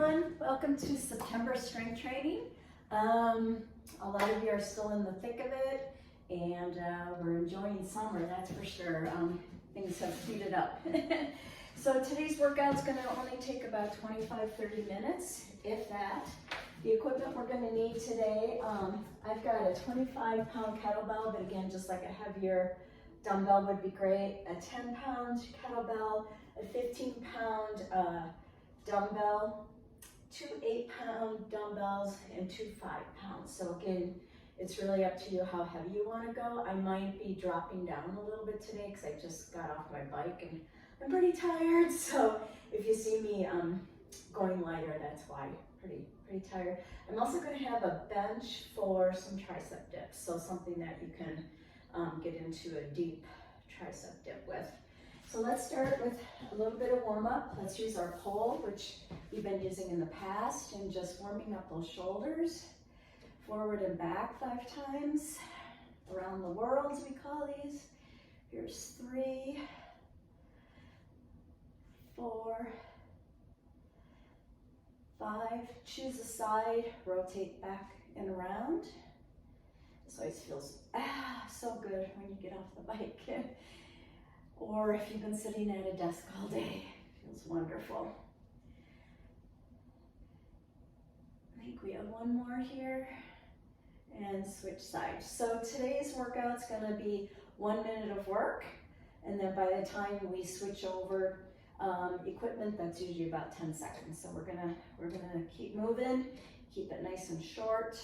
everyone. Welcome to September strength training. A lot of you are still in the thick of it, and we're enjoying summer, that's for sure. Things have heated up. So today's workout's going to only take about 25-30 minutes, if that. The equipment we're going to need today, I've got a 25-pound kettlebell, but again, just like a heavier dumbbell would be great. A 10-pound kettlebell, a 15-pound dumbbell, two 8-pound dumbbells, and two 5-pounds. So again, it's really up to you how heavy you want to go. I might be dropping down a little bit today because I just got off my bike and I'm pretty tired. So if you see me going lighter, that's why. Pretty tired. I'm also going to have a bench for some tricep dips, so something that you can get into a deep tricep dip with. So let's start with a little bit of warm up. Let's use our pole, which we've been using in the past, and just warming up those shoulders. Forward and back 5 times. Around the world, we call these. Here's 3, 4, 5. Choose a side, rotate back and around. This always feels so good when you get off the bike. Or if you've been sitting at a desk all day, it feels wonderful. I think we have one more here, and switch sides. So today's workout's gonna be 1 minute of work, and then by the time we switch over equipment, that's usually about 10 seconds. So we're gonna keep moving, keep it nice and short,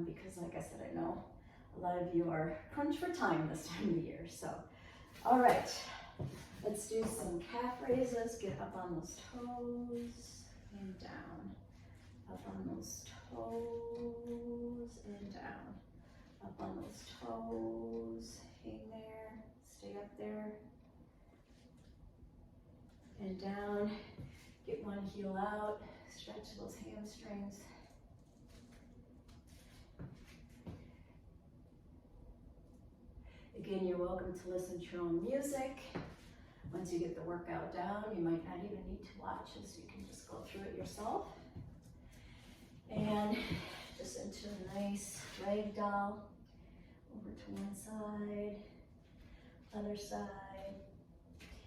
because like I said, I know a lot of you are crunched for time this time of the year. So, all right, let's do some calf raises. Get up on those toes and down. Up on those toes and down. Up on those toes, hang there, stay up there. And down, get one heel out, stretch those hamstrings. Again, you're welcome to listen to your own music. Once you get the workout down, you might not even need to watch this. You can just go through it yourself. And just into a nice ragdoll, over to one side, other side.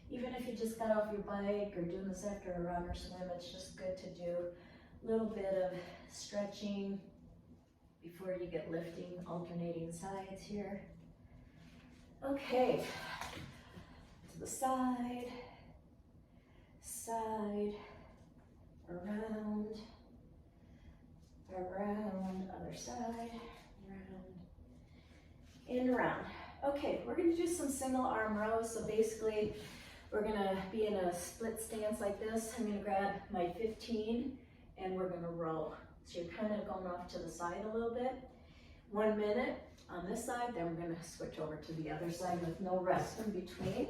Even if you just got off your bike or doing this after a run or swim, it's just good to do a little bit of stretching before you get lifting, alternating sides here. Okay, to the side, side, around, other side, around, and around. Okay, we're gonna do some single arm rows. So basically, we're gonna be in a split stance like this. I'm gonna grab my 15 and we're gonna row. So you're kind of going off to the side a little bit. 1 minute on this side, then we're gonna switch over to the other side with no rest in between.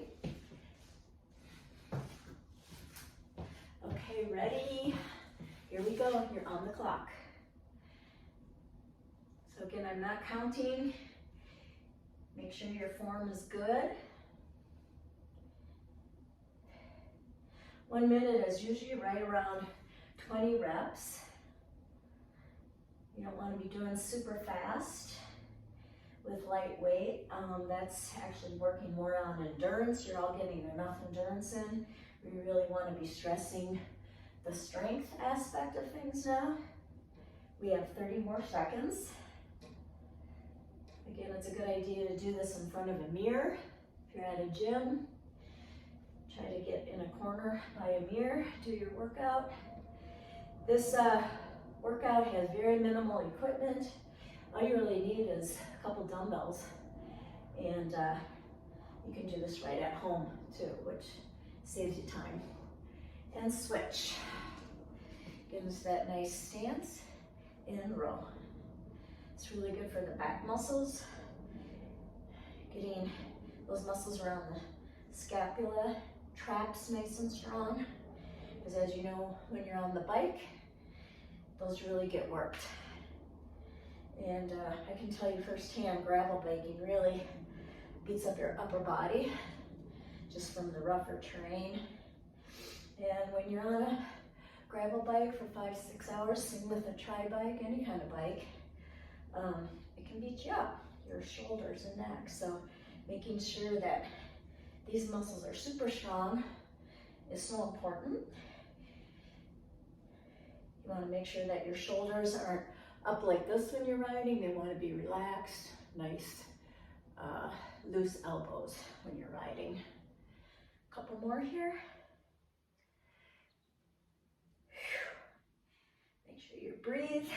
Okay, ready? Here we go, you're on the clock. So again, I'm not counting. Make sure your form is good. 1 minute is usually right around 20 reps. You don't want to be doing super fast with light weight. That's actually working more on endurance. You're all getting enough endurance in. We really want to be stressing the strength aspect of things now. We have 30 more seconds. Again, it's a good idea to do this in front of a mirror. If you're at a gym, try to get in a corner by a mirror, do your workout. This workout has very minimal equipment. All you really need is a couple dumbbells, and you can do this right at home too, which saves you time. And switch. Give us that nice stance and row. It's really good for the back muscles, getting those muscles around the scapula, traps nice and strong, because as you know, when you're on the bike, those really get worked. And I can tell you firsthand, gravel biking really beats up your upper body just from the rougher terrain. And when you're on a gravel bike for 5-6 hours, same with a tri-bike, any kind of bike, it can beat you up, your shoulders and neck. So making sure that these muscles are super strong is so important. You want to make sure that your shoulders aren't up like this when you're riding. They want to be relaxed, nice, loose elbows when you're riding. A couple more here. Make sure you breathe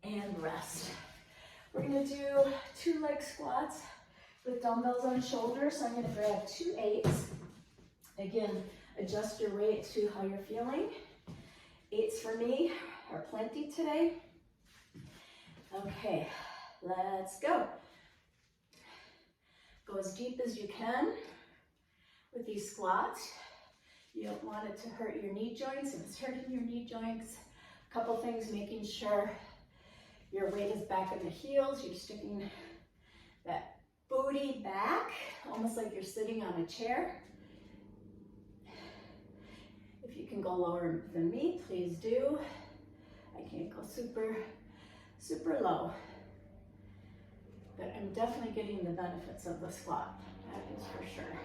and rest. We're going to do 2 leg squats with dumbbells on shoulders. So I'm going to grab 2 8s. Again, adjust your weight to how you're feeling. 8s for me are plenty today. Okay, let's go. Go as deep as you can with these squats. You don't want it to hurt your knee joints. If it's hurting your knee joints, a couple things, making sure your weight is back in the heels. You're sticking that booty back, almost like you're sitting on a chair. If you can go lower than me, please do. I can't go super, super low. But I'm definitely getting the benefits of the squat. That is for sure.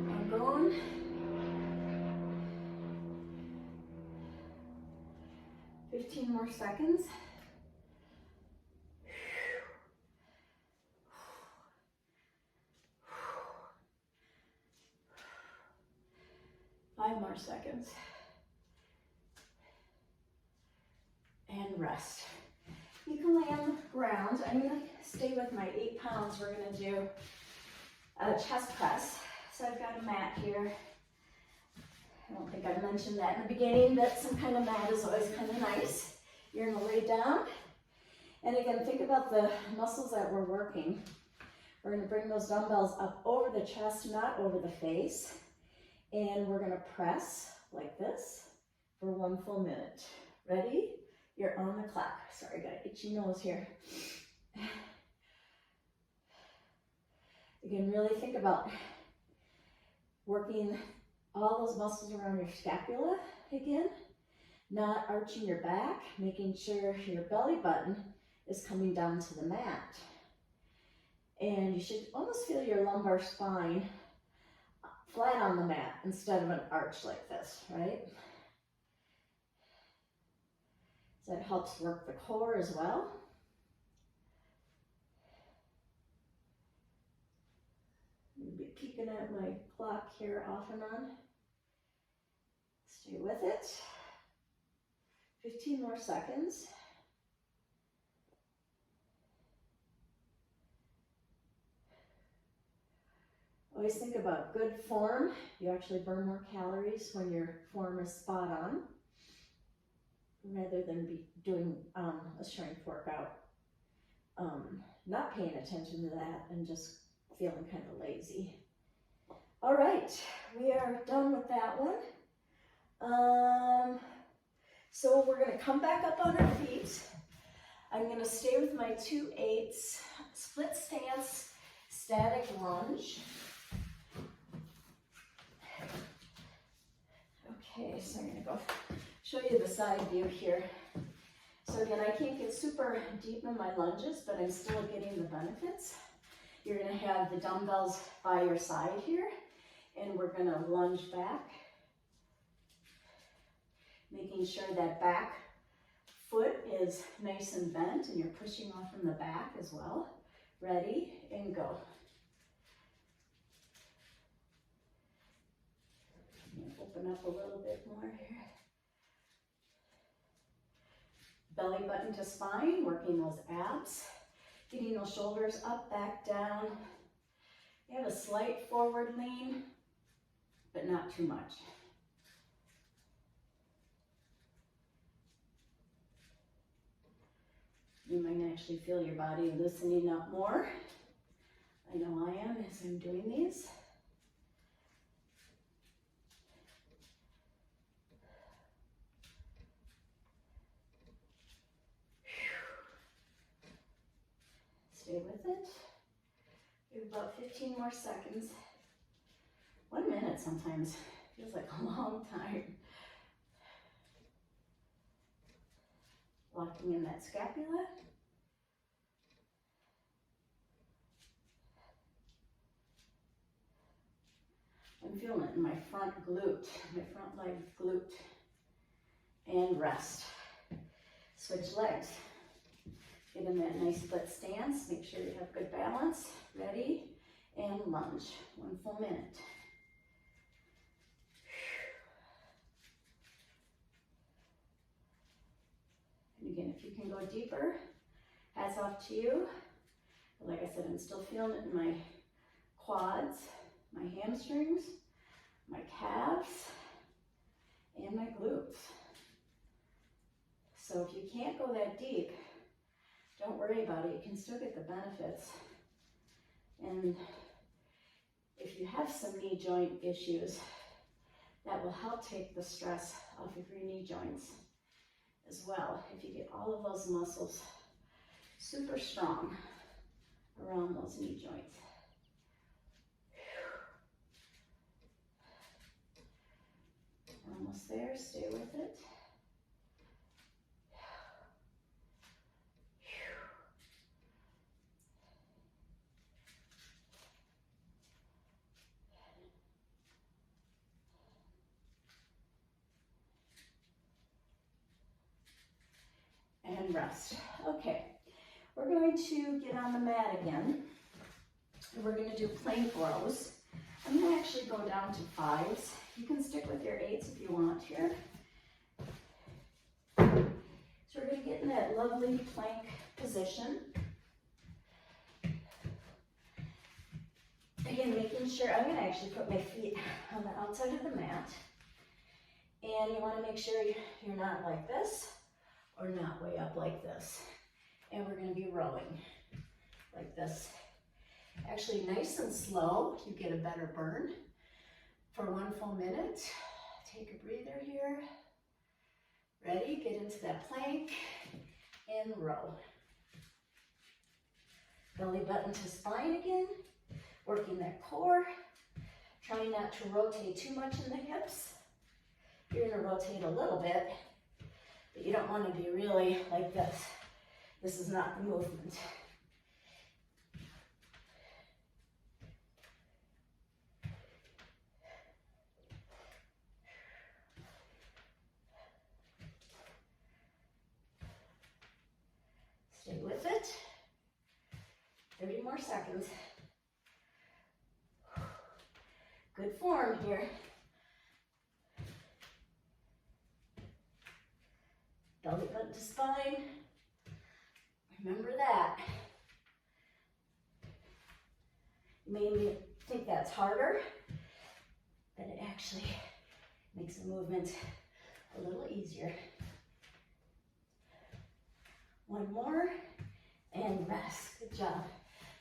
I'm going. $15 more seconds. Five more seconds. And rest. You can lay on the ground. I'm going to stay with my 8 pounds. We're going to do a chest press. So I've got a mat here. I don't think I mentioned that in the beginning, but some kind of mat is always kind of nice. You're going to lay down. And again, think about the muscles that we're working. We're going to bring those dumbbells up over the chest, not over the face. And we're going to press like this for 1 full minute. Ready? You're on the clock. Sorry, I got an itchy nose here. Again, really think about working all those muscles around your scapula again, not arching your back, making sure your belly button is coming down to the mat. And you should almost feel your lumbar spine flat on the mat instead of an arch like this, right? So that helps work the core as well. I'll be peeking at my clock here off and on. Stay with it. 15 more seconds. Always think about good form. You actually burn more calories when your form is spot on, rather than be doing a strength workout, not paying attention to that and just feeling kind of lazy. All right, we are done with that one. So we're going to come back up on our feet. I'm going to stay with my 2 8s, split stance, static lunge. Okay, so I'm going to go show you the side view here. So again, I can't get super deep in my lunges, but I'm still getting the benefits. You're going to have the dumbbells by your side here, and we're going to lunge back, making sure that back foot is nice and bent and you're pushing off from the back as well. Ready, and go. Open up a little bit more here. Belly button to spine, working those abs, getting those shoulders up, back, down. You have a slight forward lean, but not too much. You might actually feel your body loosening up more. I know I am as I'm doing these. Stay with it. We have about 15 more seconds. 1 minute sometimes feels like a long time. Locking in that scapula. I'm feeling it in my front glute, my front leg glute. And rest. Switch legs. Get in that nice split stance. Make sure you have good balance. Ready? And lunge. 1 full minute. And again, if you can go deeper, hats off to you. But like I said, I'm still feeling it in my quads, my hamstrings, my calves, and my glutes. So if you can't go that deep, don't worry about it. You can still get the benefits. And if you have some knee joint issues, that will help take the stress off of your knee joints as well. If you get all of those muscles super strong around those knee joints. We're almost there. Stay with it. And rest. Okay, we're going to get on the mat again. And we're going to do plank rows. I'm going to actually go down to 5s. You can stick with your 8s if you want here. So we're going to get in that lovely plank position. Again, making sure, I'm going to actually put my feet on the outside of the mat. And you want to make sure you're not like this or not way up like this. And we're going to be rowing like this. Actually, nice and slow, you get a better burn. For 1 full minute, take a breather here. Ready, get into that plank and row. Belly button to spine again, working that core. Trying not to rotate too much in the hips. You're gonna rotate a little bit, but you don't want to be really like this. This is not the movement. Stay with it. 30 more seconds. Good form here. Belly button to spine. Remember that. You may think that's harder, but it actually makes the movement a little easier. 1 more and rest. Good job.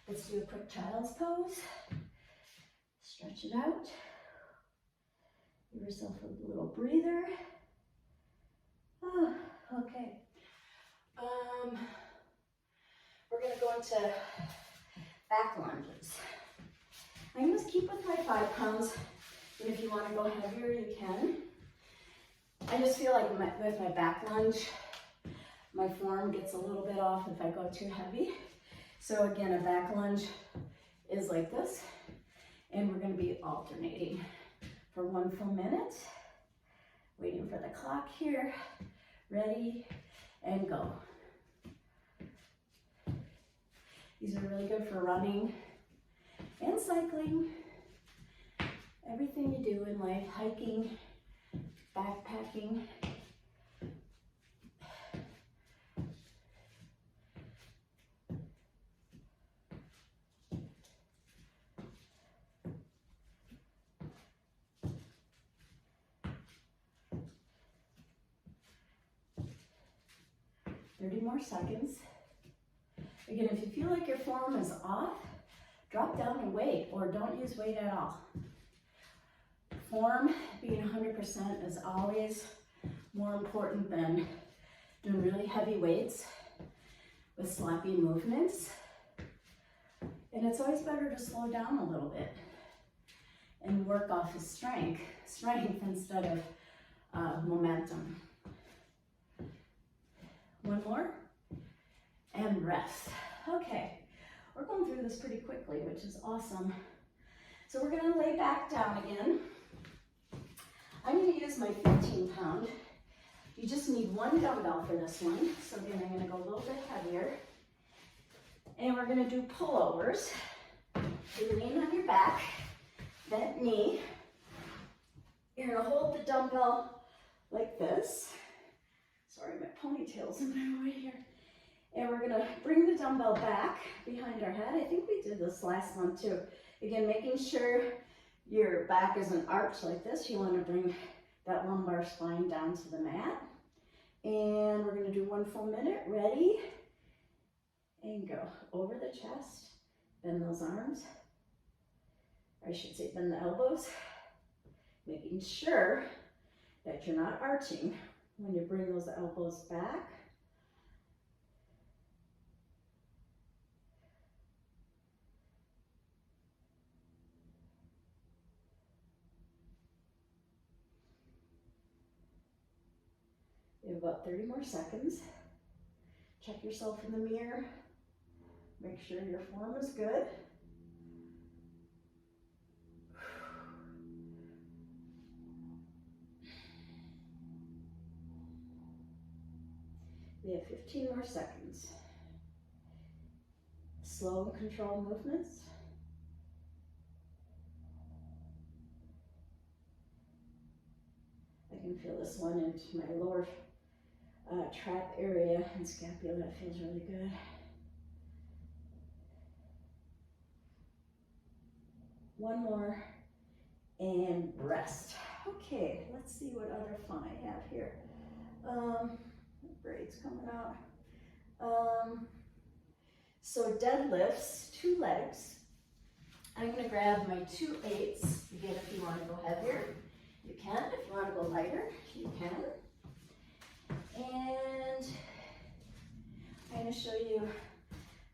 Let's do a quick child's pose. Stretch it out. Give yourself a little breather. Oh, okay. We're going to go into back lunges. I'm going to keep with my 5 pounds, and if you want to go heavier, you can. I just feel like with my back lunge, my form gets a little bit off if I go too heavy. So again, a back lunge is like this, and we're going to be alternating for 1 full minute. Waiting for the clock here. Ready, and go. These are really good for running and cycling. Everything you do in life, hiking, backpacking. More seconds. Again, if you feel like your form is off, drop down and wait, or don't use weight at all. Form being 100% is always more important than doing really heavy weights with sloppy movements. And it's always better to slow down a little bit. and work off of strength instead of momentum. One more, and rest. Okay, we're going through this pretty quickly, which is awesome. So we're gonna lay back down again. I'm gonna use my 15-pound. You just need one dumbbell for this one. So again, I'm gonna go a little bit heavier. And we're gonna do pullovers. You lean on your back, bent knee. You're gonna hold the dumbbell like this. Sorry, my ponytail's in my way here. And we're gonna bring the dumbbell back behind our head. I think we did this last one too. Again, making sure your back isn't arched like this. You wanna bring that lumbar spine down to the mat. And we're gonna do 1 full minute. Ready? And go over the chest. Bend those arms. Or I should say bend the elbows. Making sure that you're not arching when you bring those elbows back. You have about 30 more seconds. Check yourself in the mirror. Make sure your form is good. We have 15 more seconds. Slow and controlled movements. I can feel this one into my lower trap area and scapula. That feels really good. One more and rest. Okay, let's see what other fun I have here. Braids coming out. So deadlifts, 2 legs. I'm gonna grab my 2 8s. Again, if you wanna go heavier, you can. If you wanna go lighter, you can. And I'm gonna show you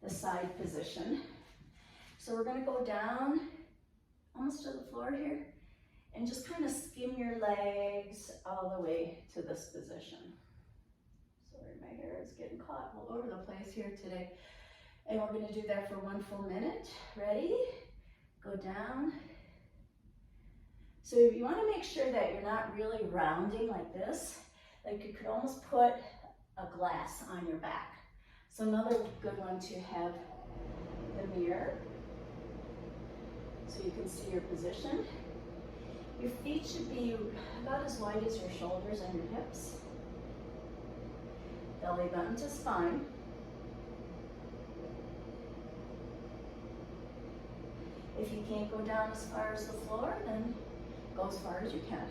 the side position. So we're gonna go down almost to the floor here and just kind of skim your legs all the way to this position. Sorry, my hair is getting caught all over the place here today. And we're gonna do that for 1 full minute. Ready? Go down. So you wanna make sure that you're not really rounding like this. Like you could almost put a glass on your back. So another good one to have the mirror so you can see your position. Your feet should be about as wide as your shoulders and your hips. Belly button to spine. If you can't go down as far as the floor, then go as far as you can.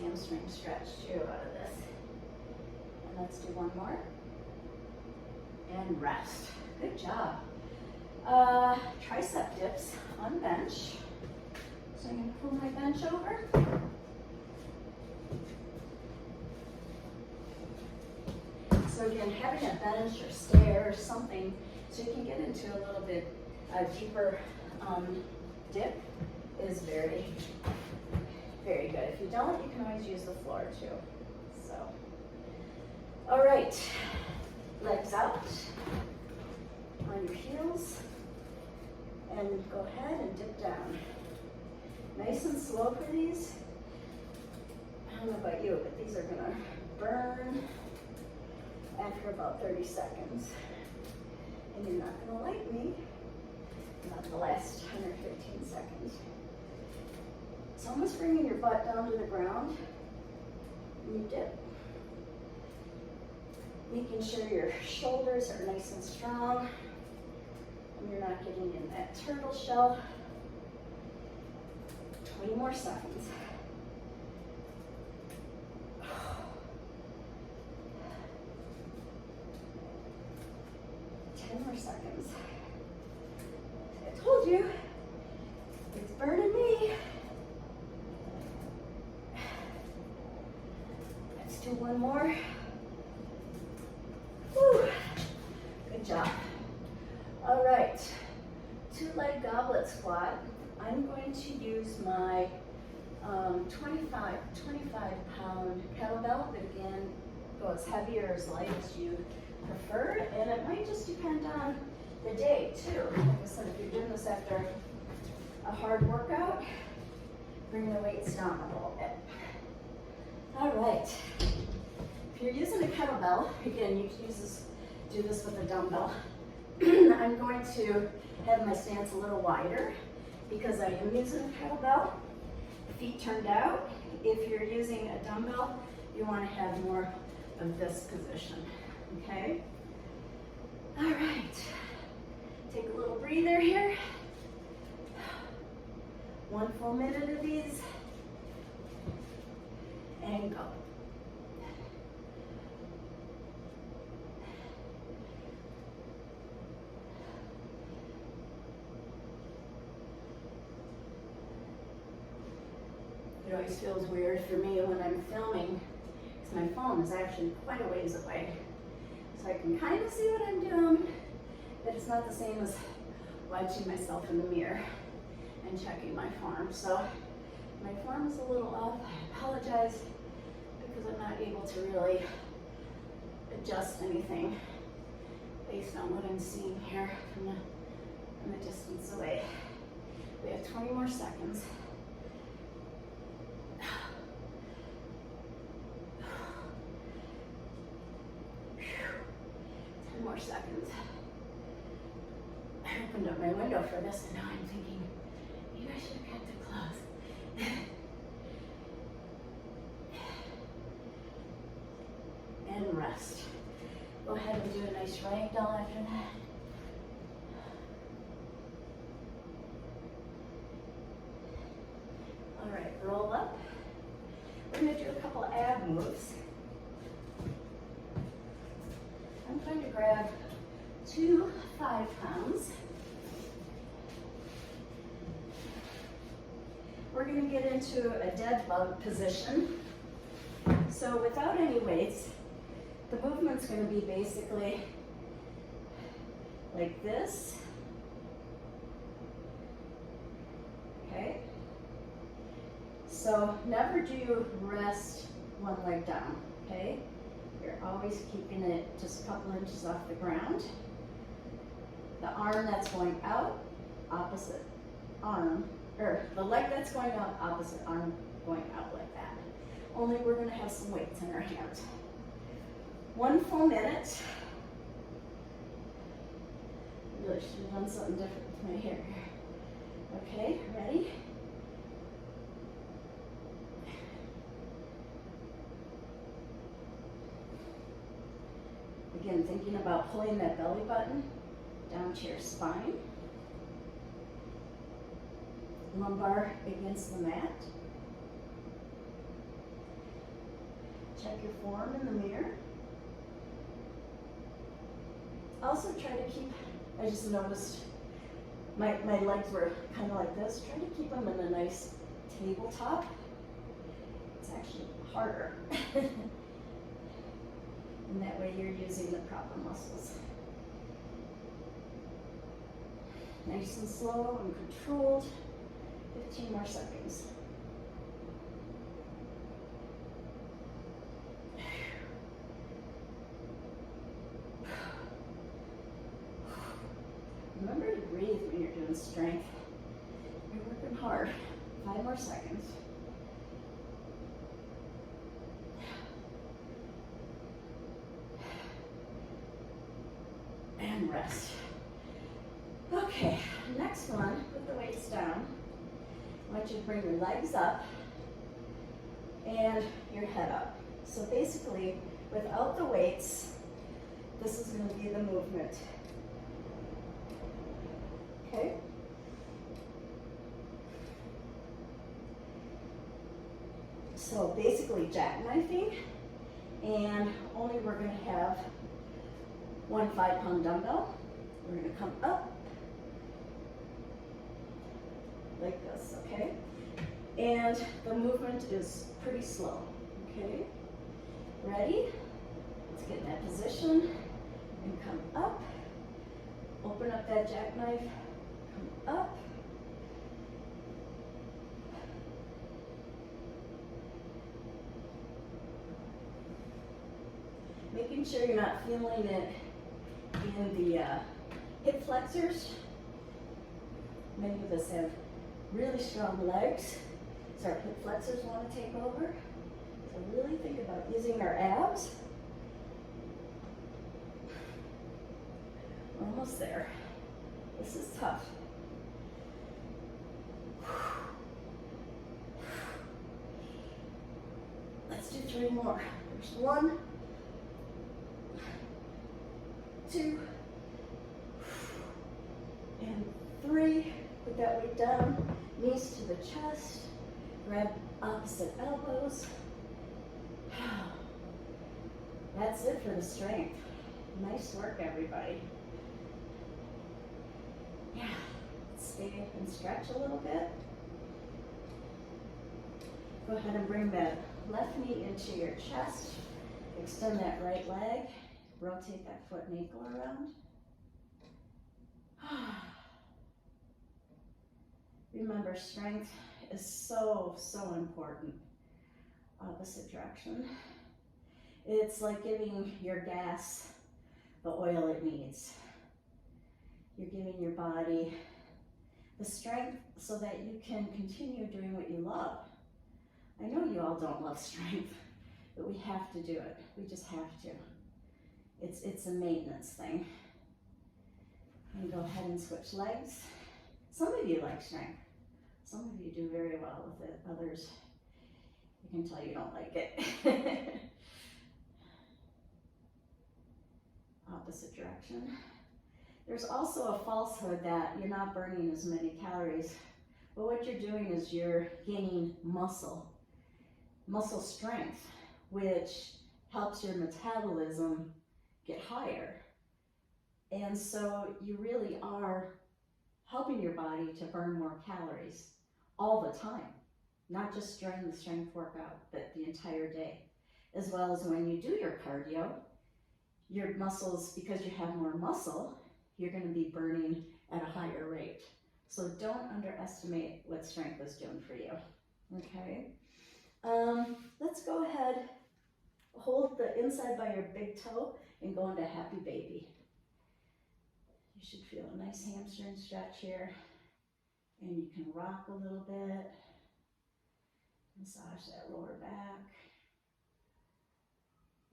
Hamstring stretch too out of this. And let's do 1 more. And rest. Good job. Tricep dips on bench. So I'm going to pull my bench over. So again, having a bench or stairs, something, so you can get into a little bit deeper dip is very good. If you don't, you can always use the floor too. So, all right, legs out on your heels, and go ahead and dip down. Nice and slow for these. I don't know about you, but these are gonna burn after about 30 seconds. And you're not gonna like me, not the last 10 or 15 seconds. So almost bringing your butt down to the ground, and you dip. Making sure your shoulders are nice and strong, and you're not getting in that turtle shell. 20 more seconds. 10 more seconds. Told you, it's burning me. Let's do one more. Whew. Good job. All right, 2-leg goblet squat. I'm going to use my 25-pound kettlebell, but again, go as heavy or as light as you prefer, and it might just depend on the day too. Like I said, if you're doing this after a hard workout, bring the weights down a little bit. All right, if you're using a kettlebell, again, you can do this with a dumbbell. I'm going to have my stance a little wider because I am using a kettlebell. Feet turned out. If you're using a dumbbell, you want to have more of this position, okay? All right, take a little breather here. 1 full minute of these, and go. It always feels weird for me when I'm filming because my phone is actually quite a ways away. So I can kind of see what I'm doing, but it's not the same as watching myself in the mirror and checking my form. So my form is a little off. I apologize because I'm not able to really adjust anything based on what I'm seeing here from the distance away. We have 20 more seconds. 10 more seconds. I opened up my window for this and now I'm thinking, maybe I should have kept it closed. And rest. Go ahead and do a nice ragdoll after that. All right, roll up. We're going to do a couple ab moves. I'm going to grab 2 5-pounds. We're going to get into a dead bug position. So without any weights, the movement's going to be basically like this. Okay? So never do rest one leg down, okay? You're always keeping it just a couple inches off the ground. The arm that's going out, opposite arm, or the leg that's going out, opposite arm going out like that. Only we're going to have some weights in our hands. 1 full minute. Really should have done something different with my hair. Okay, ready? Again, thinking about pulling that belly button down to your spine. Lumbar against the mat. Check your form in the mirror. Also try to keep, I just noticed my legs were kind of like this. Try to keep them in a nice tabletop. It's actually harder. And that way you're using the proper muscles. Nice and slow and controlled. 15 more seconds. Remember to breathe when you're doing strength. You're working hard. 5 more seconds. And rest. Okay, next one, put the weights down. I want you to bring your legs up and your head up. So basically, without the weights, this is going to be the movement. Okay? So basically jackknifing, and only we're going to have 1 5-pound dumbbell. We're going to come up like this, okay? And the movement is pretty slow, okay? Ready? Let's get in that position and come up. Open up that jackknife, come up. Making sure you're not feeling it in the hip flexors. Many of us have really strong legs, so our hip flexors want to take over. So really think about using our abs. We're almost there. This is tough. Let's do 3 more. There's 1, 2, and 3. Put that weight down, knees to the chest, grab opposite elbows. That's it for the strength. Nice work, everybody. Yeah, stay and stretch a little bit. Go ahead and bring that left knee into your chest. Extend that right leg. Rotate that foot and ankle around. Remember, strength is so, so important. Opposite direction. It's like giving your gas the oil it needs. You're giving your body the strength so that you can continue doing what you love. I know you all don't love strength, but we have to do it. We just have to. It's a maintenance thing. And go ahead and switch legs. Some of you like strength. Some of you do very well with it. Others, you can tell you don't like it. Opposite direction. There's also a falsehood that you're not burning as many calories, but what you're doing is you're gaining muscle strength, which helps your metabolism get higher. And so you really are helping your body to burn more calories all the time, not just during the strength workout, but the entire day. As well as when you do your cardio, your muscles, because you have more muscle, you're going to be burning at a higher rate. So don't underestimate what strength is doing for you, okay? Let's go ahead, hold the inside by your big toe and go into happy baby. You should feel a nice hamstring stretch here, and you can rock a little bit, massage that lower back.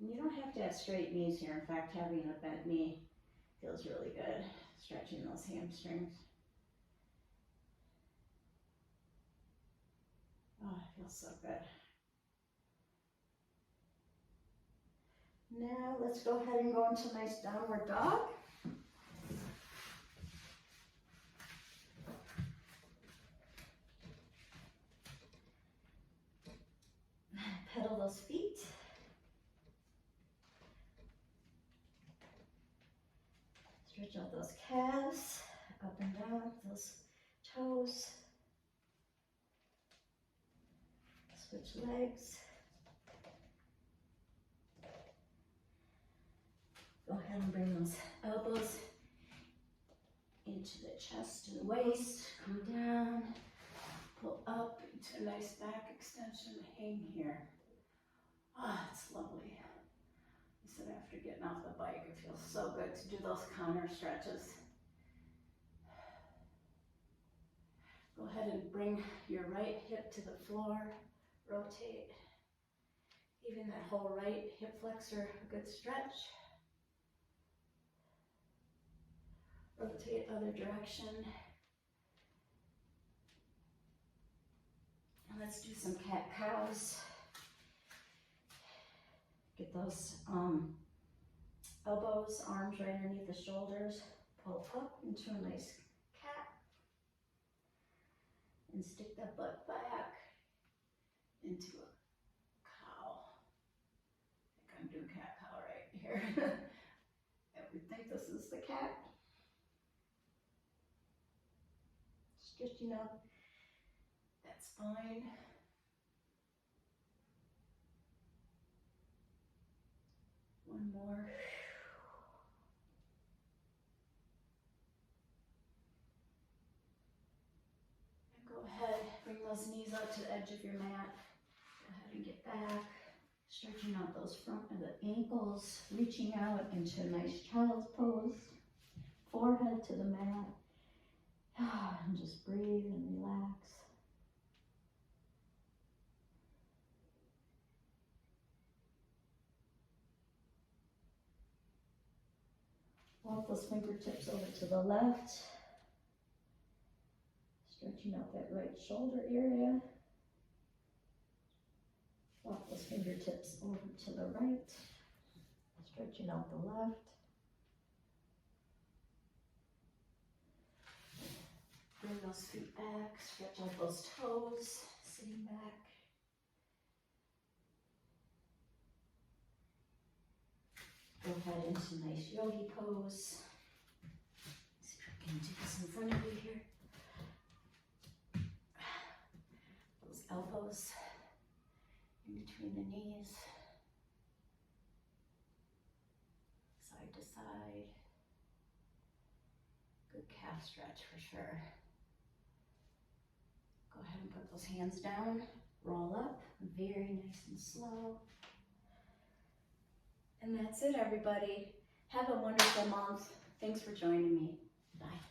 And you don't have to have straight knees here. In fact, having a bent knee feels really good, stretching those hamstrings. Oh, it feels so good. Now let's go ahead and go into a nice downward dog. Pedal those feet. Stretch out those calves, up and down, those toes. Switch legs. Go ahead and bring those elbows into the chest and waist. Come down, pull up into a nice back extension, hang here. Ah, it's lovely. I said after getting off the bike, it feels so good to do those counter stretches. Go ahead and bring your right hip to the floor, rotate. Giving that whole right hip flexor a good stretch. Rotate other direction. And let's do some cat-cows. Get those elbows, arms right underneath the shoulders. Pull up into a nice cat. And stick that butt back into a cow. I think I'm doing cat-cow right here. And we think this is the cat. Stretching up that spine. One more. And go ahead, bring those knees up to the edge of your mat. Go ahead and get back. Stretching out those front of the ankles, reaching out into a nice child's pose. Forehead to the mat. And just breathe and relax. Walk those fingertips over to the left. Stretching out that right shoulder area. Walk those fingertips over to the right. Stretching out the left. Bring those feet back. Stretch out those toes. Sitting back. Go ahead into nice yogi pose. See if I can do this in front of you here. Those elbows in between the knees. Side to side. Good calf stretch for sure. Go ahead and put those hands down. Roll up. Very nice and slow. And that's it, everybody. Have a wonderful month. Thanks for joining me. Bye.